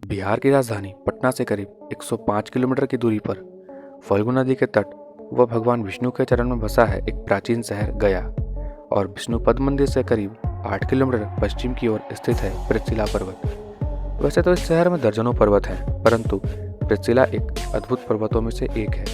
बिहार की राजधानी पटना से करीब 105 किलोमीटर की दूरी पर फल्गु नदी के तट व भगवान विष्णु के चरण में बसा है एक प्राचीन शहर गया और विष्णुपद मंदिर से करीब 8 किलोमीटर पश्चिम की ओर स्थित है प्रेतशिला पर्वत। वैसे तो इस शहर में दर्जनों पर्वत हैं, परंतु प्रेतशिला एक अद्भुत पर्वतों में से एक है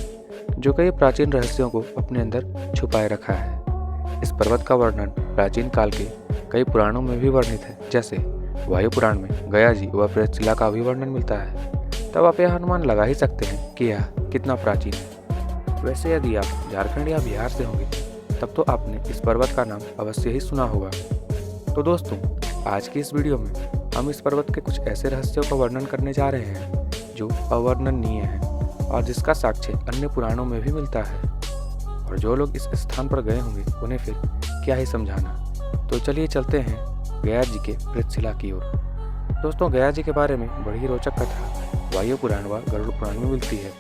जो कई प्राचीन रहस्यों को अपने अंदर छुपाए रखा है। इस पर्वत का वर्णन प्राचीन काल के कई पुराणों में भी वर्णित है, जैसे वायु पुराण में गया जी व प्रेतशिला का भी वर्णन मिलता है। तब आप यह अनुमान लगा ही सकते हैं कि यह कितना प्राचीन है। वैसे यदि आप झारखंड या बिहार से होंगे तब तो आपने इस पर्वत का नाम अवश्य ही सुना होगा। तो दोस्तों, आज की इस वीडियो में हम इस पर्वत के कुछ ऐसे रहस्यों का वर्णन करने जा रहे हैं जो अवर्णनीय है और जिसका साक्ष्य अन्य पुराणों में भी मिलता है। और जो लोग इस स्थान पर गए होंगे उन्हें फिर क्या ही समझाना। तो चलिए चलते हैं गया जी के प्रेतशिला की ओर। दोस्तों, गया जी के बारे में बड़ी ही रोचक कथा वायु पुराण व गरुड़ पुराण में मिलती है।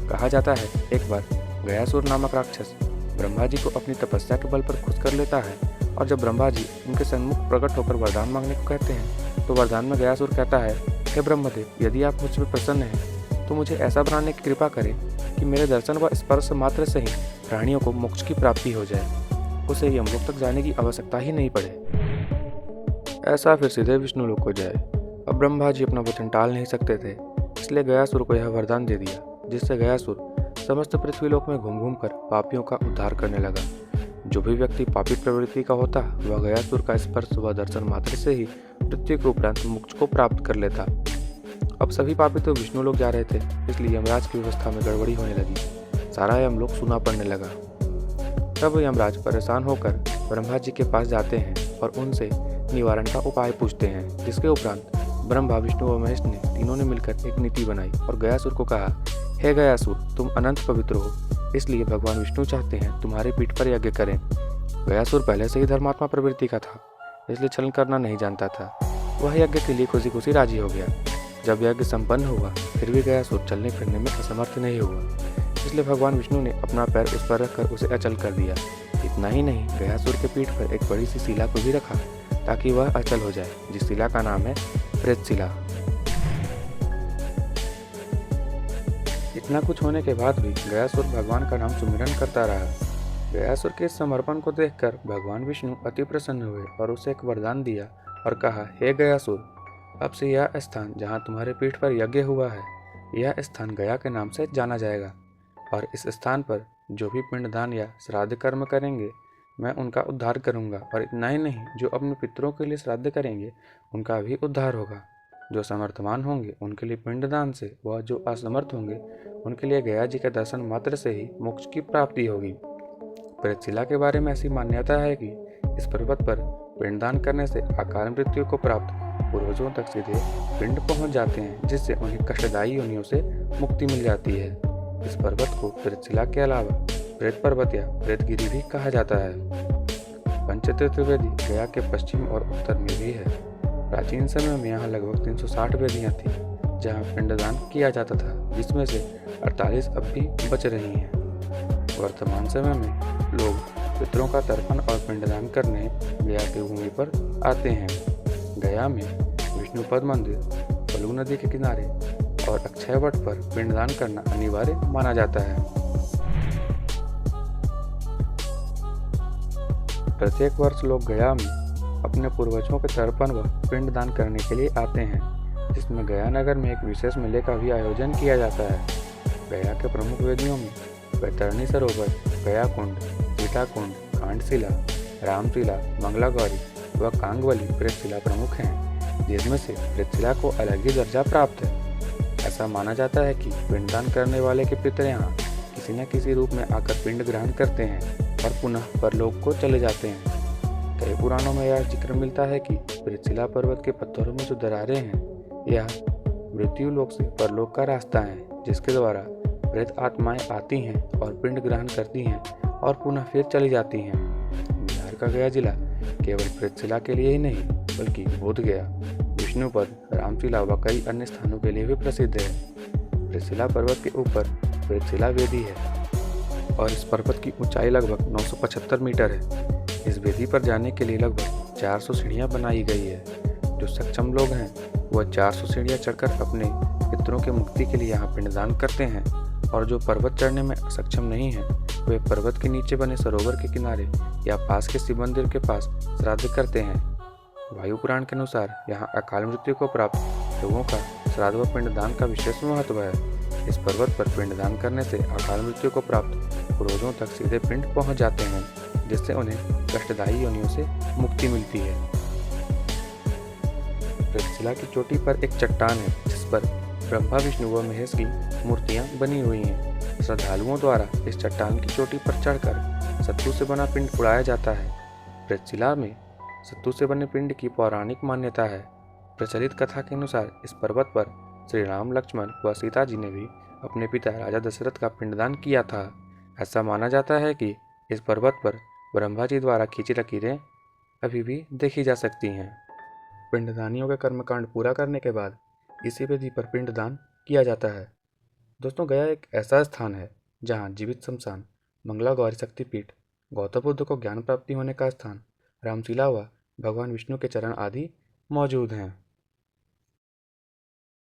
कहा जाता है एक बार गयासुर नामक राक्षस ब्रह्मा जी को अपनी तपस्या के बल पर खुश कर लेता है और जब ब्रह्मा जी उनके सन्मुख प्रकट होकर वरदान मांगने को कहते हैं तो वरदान में गयासुर कहता है, हे ब्रह्मदेव, यदि आप मुझ पर प्रसन्न हैं तो मुझे ऐसा बनाने की कृपा करें कि मेरे दर्शन व स्पर्श मात्र से ही प्राणियों को मोक्ष की प्राप्ति हो जाए, उसे यमलोक तक जाने की आवश्यकता ही नहीं पड़े। ऐसा फिर सीधे विष्णु लोक को जाए। अब ब्रह्मा जी अपना वचन टाल नहीं सकते थे, इसलिए गयासुर को यह वरदान दे दिया, जिससे गयासुर समस्त पृथ्वी लोक में घूम घूम कर पापियों का उद्धार करने लगा। जो भी व्यक्ति पापी प्रवृत्ति का होता वह गयासुर का स्पर्श व दर्शन मात्र से ही मृत्यु के उपरांत मोक्ष को प्राप्त कर लेता। अब सभी पापी तो विष्णु लोक जा रहे थे, इसलिए यमराज की व्यवस्था में गड़बड़ी होने लगी। सारा यमलोक सूना पड़ने लगा। तब यमराज परेशान होकर ब्रह्मा जी के पास जाते हैं और उनसे निवारण का उपाय पूछते हैं, जिसके उपरांत ब्रह्मा, विष्णु व महेश ने तीनों ने मिलकर एक नीति बनाई और गयासुर को कहा, हे गयासुर, तुम अनंत पवित्र हो, इसलिए भगवान विष्णु चाहते हैं तुम्हारे पीठ पर यज्ञ करें। गयासुर पहले से ही धर्मात्मा प्रवृत्ति का था, इसलिए छल करना नहीं जानता था। वह यज्ञ के लिए खुशी खुशी राजी हो गया। जब यज्ञ संपन्न हुआ फिर भी गयासुर चलने फिरने में असमर्थ नहीं हुआ, इसलिए भगवान विष्णु ने अपना पैर उस पर रखकर उसे अचल कर दिया। इतना ही नहीं, गयासुर के पीठ पर एक बड़ी सी शिला को भी रखा ताकि वह अचल हो जाए, जिस शिला का नाम है प्रेतशिला। इतना कुछ होने के बाद भी गयासुर भगवान का नाम सुमिरन करता रहा। गयासुर के समर्पण को देखकर भगवान विष्णु अति प्रसन्न हुए और उसे एक वरदान दिया और कहा, हे गयासुर, अब से यह स्थान जहाँ तुम्हारे पीठ पर यज्ञ हुआ है, यह स्थान गया के नाम से जाना जाएगा और इस स्थान पर जो भी पिंडदान या श्राद्ध कर्म करेंगे मैं उनका उद्धार करूंगा। और इतना ही नहीं, जो अपने पितरों के लिए श्राद्ध करेंगे उनका भी उद्धार होगा। जो समर्थवान होंगे उनके लिए पिंडदान से, व जो असमर्थ होंगे उनके लिए गया जी के दर्शन मात्र से ही मोक्ष की प्राप्ति होगी। प्रेतशिला के बारे में ऐसी मान्यता है कि इस पर्वत पर पिंडदान करने से अकाल मृत्यु को प्राप्त पूर्वजों तक सीधे पिंड पहुंच जाते हैं, जिससे उन्हें कष्टदायी योनियों से मुक्ति मिल जाती है। इस पर्वत को प्रेतशिला के अलावा प्रेत पर्वत या प्रेतगिरी भी कहा जाता है। पंचतीर्थ वेदी गया के पश्चिम और उत्तर में भी है। प्राचीन समय में यहाँ लगभग 360 वेदियाँ थीं जहाँ पिंडदान किया जाता था, जिसमें से 48 अब भी बच रही हैं। वर्तमान समय में लोग पितरों का तर्पण और पिंडदान करने गया की भूमि पर आते हैं। गया में विष्णुपद मंदिर, फल्गु नदी के किनारे और अक्षय वट पर पिंडदान करना अनिवार्य माना जाता है। प्रत्येक वर्ष लोग गया में अपने पूर्वजों के तर्पण व पिंडदान करने के लिए आते हैं, जिसमें गया नगर में एक विशेष मेले का भी आयोजन किया जाता है। गया के प्रमुख वेदियों में बैतरणी सरोवर, गया कुंड, सीता कुंड, खांडशिला, रामशिला, मंगला गौरी व कांगवली प्रेतशिला प्रमुख हैं, जिसमें से प्रेतशिला को अलग ही दर्जा प्राप्त है। ऐसा माना जाता है कि पिंडदान करने वाले के पितर यहाँ किसी न किसी रूप में आकर पिंड ग्रहण करते हैं और पुनः परलोक को चले जाते हैं। कई पुराणों में यह जिक्र मिलता है कि प्रेतशिला पर्वत के पत्थरों में जो दरारें हैं यह मृत्यु लोक से परलोक का रास्ता है, जिसके द्वारा प्रेत आत्माएं आती हैं और पिंड ग्रहण करती हैं और पुनः फिर चली जाती हैं। बिहार का गया जिला केवल प्रेतशिला के लिए ही नहीं बल्कि बोधगया, विष्णुपद, रामशिला व कई अन्य स्थानों के लिए भी प्रसिद्ध है। प्रेतशिला पर्वत के ऊपर प्रेतशिला वेदी है और इस पर्वत की ऊंचाई लगभग 975 मीटर है। इस वेदी पर जाने के लिए लगभग 400 सीढ़ियां बनाई गई है। जो सक्षम लोग हैं वह 400 सीढ़ियाँ चढ़कर अपने पितरों की मुक्ति के लिए यहाँ पिंडदान करते हैं, और जो पर्वत चढ़ने में सक्षम नहीं है वे पर्वत के नीचे बने सरोवर के किनारे या पास के शिव मंदिर के पास श्राद्ध करते हैं। वायु पुराण के अनुसार यहाँ अकाल मृत्यु को प्राप्त लोगों का श्राद्ध व पिंडदान का विशेष महत्व है। इस पर्वत पर पिंडदान करने से अकाल मृत्यु को प्राप्त पूर्वजों तक सीधे पिंड पहुंच जाते हैं, जिससे उन्हें कष्टदायी योनियों से मुक्ति मिलती है। तक्षशिला की चोटी पर एक चट्टान है जिस पर ब्रह्मा, विष्णु व महेश की मूर्तियां बनी हुई हैं। श्रद्धालुओं द्वारा इस चट्टान की चोटी पर चढ़कर सत्तू से बना पिंड उड़ाया जाता है। तक्षशिला में सत्तू से बने पिंड की पौराणिक मान्यता है। प्रचलित कथा के अनुसार इस पर्वत पर श्री राम, लक्ष्मण व सीता जी ने भी अपने पिता राजा दशरथ का पिंडदान किया था। ऐसा माना जाता है कि इस पर्वत पर ब्रह्मा जी द्वारा खींची लकीरें अभी भी देखी जा सकती हैं। पिंडदानियों के कर्मकांड पूरा करने के बाद इसी विधि पर पिंडदान किया जाता है। दोस्तों, गया एक ऐसा स्थान है जहाँ जीवित शमशान, मंगला गौरी शक्तिपीठ, गौतम बुद्ध को ज्ञान प्राप्ति होने का स्थान, रामशिला व भगवान विष्णु के चरण आदि मौजूद हैं।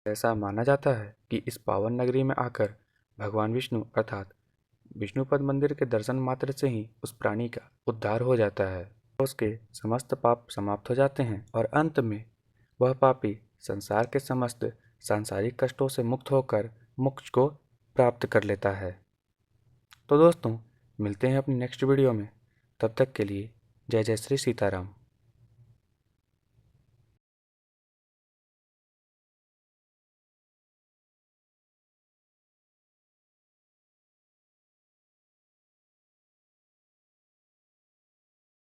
ऐसा माना जाता है कि इस पावन नगरी में आकर भगवान विष्णु अर्थात विष्णुपद मंदिर के दर्शन मात्र से ही उस प्राणी का उद्धार हो जाता है। उसके समस्त पाप समाप्त हो जाते हैं और अंत में वह पापी संसार के समस्त सांसारिक कष्टों से मुक्त होकर मोक्ष को प्राप्त कर लेता है। तो दोस्तों, मिलते हैं अपनी नेक्स्ट वीडियो में। तब तक के लिए जय जय श्री सीताराम।